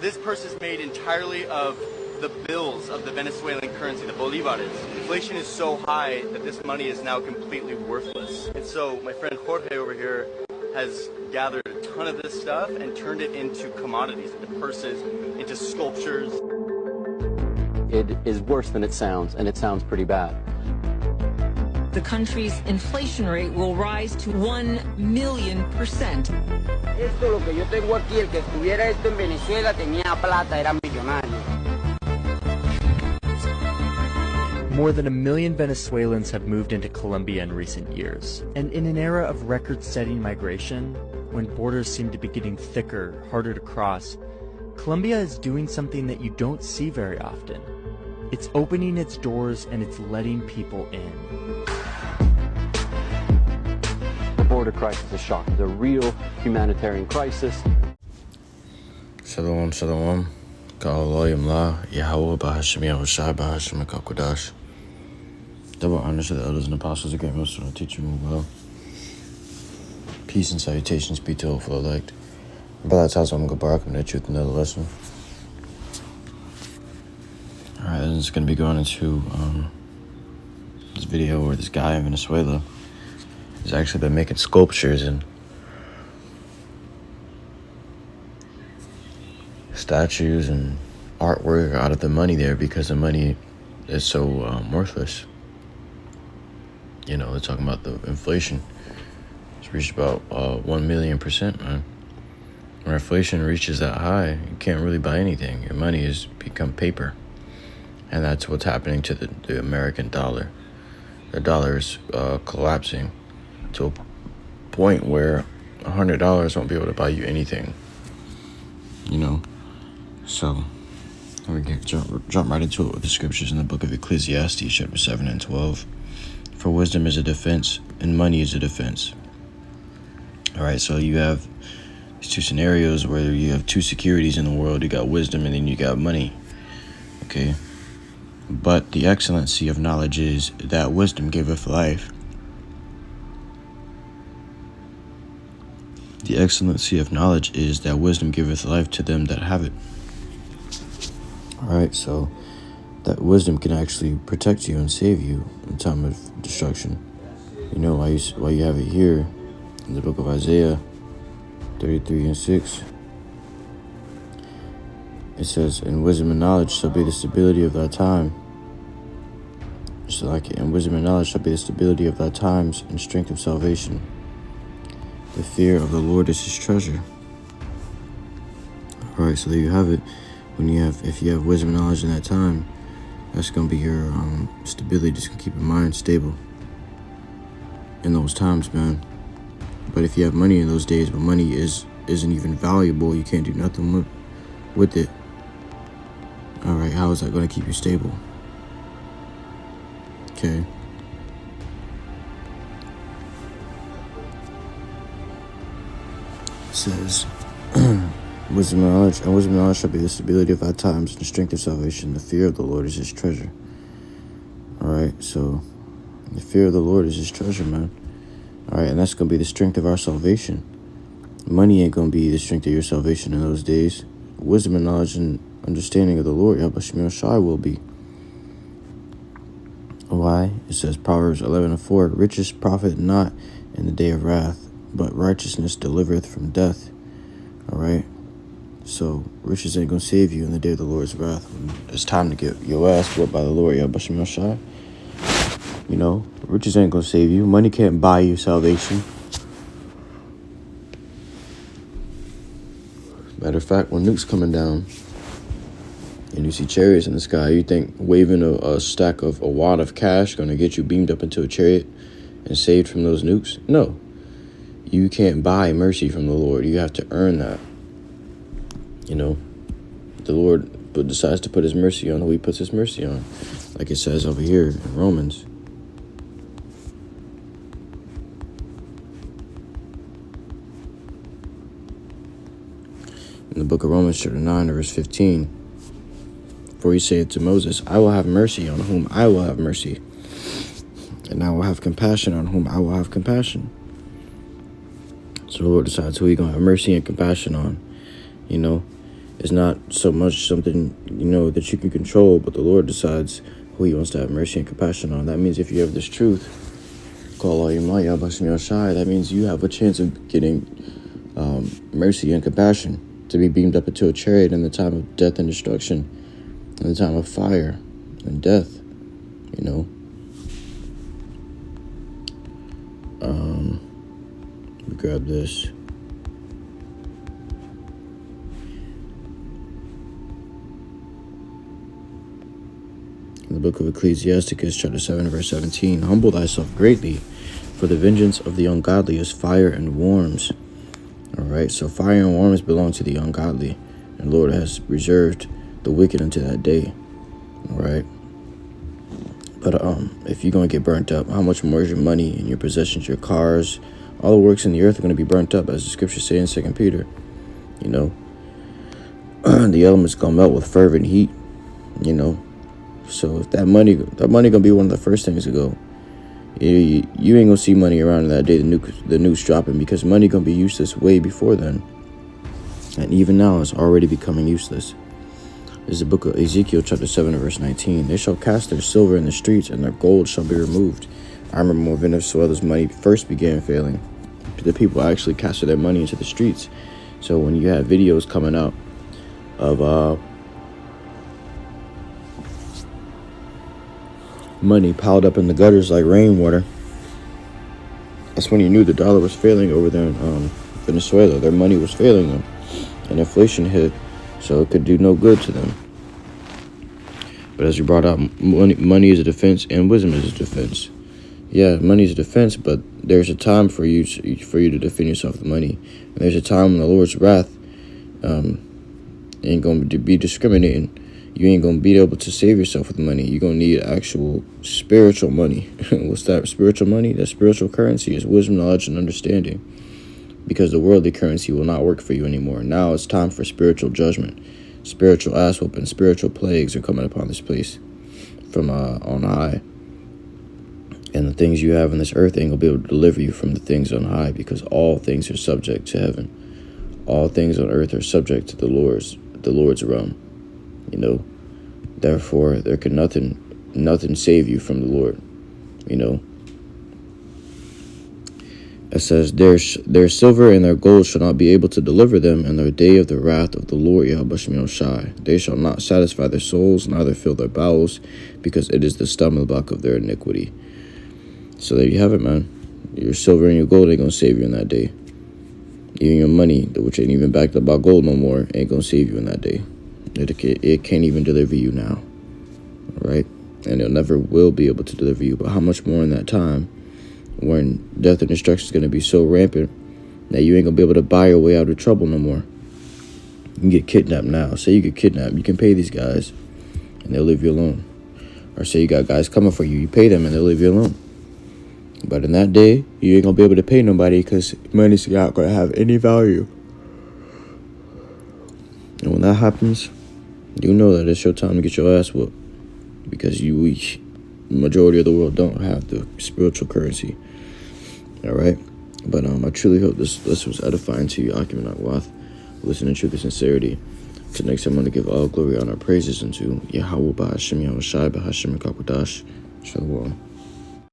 This purse is made entirely of the bills of the Venezuelan currency, the bolivares. Inflation is so high that this money is now completely worthless. And so my friend Jorge over here has gathered a ton of this stuff and turned it into commodities, into purses, into sculptures. It is worse than it sounds, and it sounds pretty bad. The country's inflation rate will rise to 1,000,000%. Esto lo que yo tengo aquí, el que estuviera esto en Venezuela tenía plata, era millonario. More than 1 million Venezuelans have moved into Colombia in recent years. And in an era of record-setting migration, when borders seem to be getting thicker, harder to cross, Colombia is doing something that you don't see very often. It's opening its doors and it's letting people in. The border crisis is shocking. It's a real humanitarian crisis. Shalom, shalom. HALALYAM la, YAHAWAH, BAHASHAM, BAHASHAM, QADASH. Double honors to the elders and apostles, the great most of teach you well. Peace and salutations be to all for elect. Brother tells I'm gonna barak the truth another lesson. Alright, this is gonna be going into this video where this guy in Venezuela has actually been making sculptures and statues and artwork out of the money there because the money is so worthless. You know, they're talking about the inflation. It's reached about 1,000,000%, man. When inflation reaches that high, you can't really buy anything. Your money has become paper. And that's what's happening to the American dollar. The dollar is collapsing to a point where $100 won't be able to buy you anything. You know? So, we can jump right into it with the scriptures in the book of Ecclesiastes, chapter 7 and 12. For wisdom is a defense, and money is a defense. Alright, so you have these two scenarios where you have two securities in the world. You got wisdom and then you got money. Okay? But the excellency of knowledge is that wisdom giveth life. The excellency of knowledge is that wisdom giveth life to them that have it. Alright, so that wisdom can actually protect you and save you in time of destruction. You know why you have it here in the book of Isaiah 33 and 6. It says, "In wisdom and knowledge shall be the stability of thy time." Just like it, "In wisdom and knowledge shall be the stability of thy times, and strength of salvation. The fear of the Lord is his treasure." Alright, so there you have it. If you have wisdom and knowledge in that time, that's gonna be your stability. Just gonna keep your mind stable in those times, man. But if you have money in those days, but money isn't even valuable, you can't do nothing with it. Alright, how is that gonna keep you stable? Okay. It says, wisdom and knowledge shall be the stability of thy times, and the strength of salvation. The fear of the Lord is his treasure. Alright, so the fear of the Lord is his treasure, man. Alright, and that's going to be the strength of our salvation. Money ain't going to be the strength of your salvation in those days. Wisdom and knowledge and understanding of the Lord, YAHAWASHI, will be. Why? It says, Proverbs 11 and 4, "Riches profit not in the day of wrath, but righteousness delivereth from death." Alright? So, riches ain't going to save you in the day of the Lord's wrath. When it's time to get your ass whooped by the Lord, YAHAWASHI. You know, riches ain't going to save you. Money can't buy you salvation. Matter of fact, when nukes coming down and you see chariots in the sky, you think waving a stack of a wad of cash going to get you beamed up into a chariot and saved from those nukes? No. You can't buy mercy from the Lord. You have to earn that. You know, the Lord decides to put his mercy on who he puts his mercy on. Like it says over here in Romans. In the book of Romans, chapter 9, verse 15. For he saith to Moses, "I will have mercy on whom I will have mercy, and I will have compassion on whom I will have compassion." So the Lord decides who he's going to have mercy and compassion on. You know, It's not so much something, that you can control, but the Lord decides who he wants to have mercy and compassion on. That means if you have this truth, that means you have a chance of getting mercy and compassion, to be beamed up into a chariot in the time of death and destruction, in the time of fire and death, Let me grab this. In the book of Ecclesiasticus, chapter 7, verse 17, humble thyself greatly, for the vengeance of the ungodly is fire and worms. All right, so fire and worms belong to the ungodly, and the Lord has reserved the wicked unto that day. All right, but if you're going to get burnt up, how much more is your money and your possessions, your cars, all the works in the earth are going to be burnt up, as the scriptures say in 2 Peter. The elements going to melt with fervent heat, So if that money going to be one of the first things to go. You ain't going to see money around in that day, the nukes dropping, because money going to be useless way before then. And even now, it's already becoming useless. This is the book of Ezekiel, chapter 7, verse 19. They shall cast their silver in the streets, and their gold shall be removed. I remember when Venezuela's money first began failing, the people actually casted their money into the streets. So when you have videos coming out of money piled up in the gutters like rainwater, that's when you knew the dollar was failing over there in Venezuela. Their money was failing them, and inflation hit, so it could do no good to them. But as you brought out, money is a defense and wisdom is a defense. Yeah, money is a defense, but there's a time for you to defend yourself with money. And there's a time when the Lord's wrath ain't going to be discriminating. You ain't going to be able to save yourself with money. You're going to need actual spiritual money. What's that spiritual money? That spiritual currency is wisdom, knowledge, and understanding. Because the worldly currency will not work for you anymore. Now it's time for spiritual judgment. Spiritual ass whooping, spiritual plagues are coming upon this place from on high. And the things you have in this earth ain't going to be able to deliver you from the things on high, because all things are subject to heaven. All things on earth are subject to the Lord's realm. Therefore, there can nothing save you from the Lord. It says, their silver and their gold shall not be able to deliver them in the day of the wrath of the Lord YAHAWASHI. They shall not satisfy their souls, neither fill their bowels, because it is the stumbling block of their iniquity. So there you have it, man. Your silver and your gold ain't going to save you in that day. Even your money, which ain't even backed up by gold no more, ain't going to save you in that day. It can't even deliver you now. All right? And it never will be able to deliver you. But how much more in that time, when death and destruction is going to be so rampant that you ain't going to be able to buy your way out of trouble no more. You can get kidnapped now. Say you get kidnapped. You can pay these guys, and they'll leave you alone. Or say you got guys coming for you. You pay them, and they'll leave you alone. But in that day, you ain't going to be able to pay nobody, because money's not going to have any value. And when that happens, you know that it's your time to get your ass whooped, because you weak. The majority of the world don't have the spiritual currency. All right? But I truly hope this was edifying to you, Akim and Akwath. Listen in truth and sincerity. Till next time, I'm going to give all glory, honor, praises unto YAHAWAH, BAHASHAM, YAHAWASHI, BAHASHAM, and QADASH. Shalom.